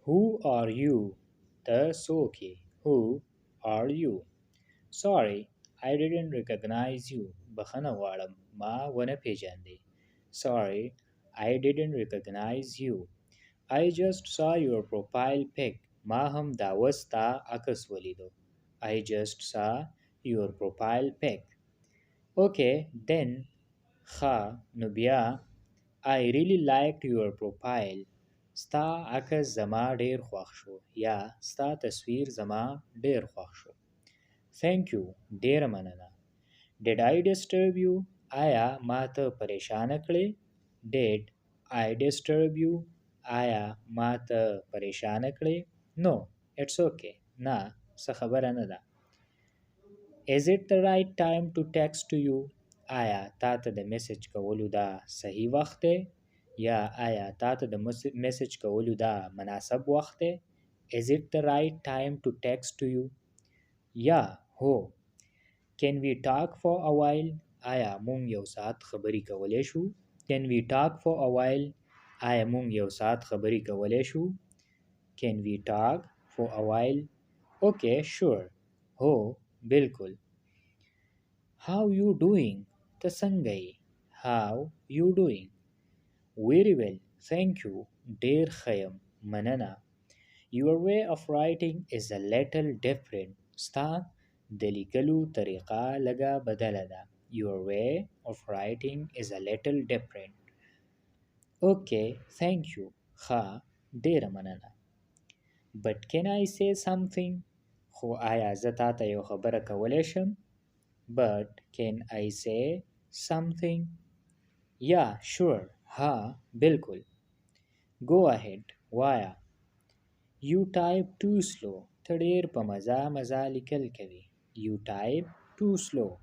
Who are you? The Soki. Who are you? Sorry, I didn't recognize you. Bahanawalam ma wanapejandi. Sorry, I didn't recognize you. I just saw your profile pic. Maham dawasta akaswalido. I just saw your profile pic. Okay, then, ha, Nubia, I really liked your profile. Sta akas zama der khwaksho. Ya, sta tasvir zama der khwaksho. Thank you, dear manana. Did I disturb you? Aya mata pareshanakle? Did I disturb you? Aya mata pareshanakle? No, it's okay. Na, sa khabar anada. Is it the right time to text to you? आया तात the message कवोलू दा सही वक्त है या आया तात the message कवोलू दा मुनासब वक्त है Is it the right time to text to you? Yeah, ho. Can we talk for a while? आया मुंग यव साथ खबरी कवले शू Can we talk for a while? आया मुंग यव साथ खबरी कवले शू Can we talk for a while? Okay, sure. हो, बिल्कुल. How you doing? Tasangai. How you doing? Very well, thank you, dear Khayam Manana. Your way of writing is a little different. Sta delikalu tariqa laga badalada. Your way of writing is a little different. Okay, thank you, Ha, dear Manana. But can I say something? Ho aya zatata yo khabaraka walesham? But can I say something? Yeah, sure. Ha, bilkul. Go ahead. Waya. You type too slow. Tadir pa maza maza likal kavi. You type too slow.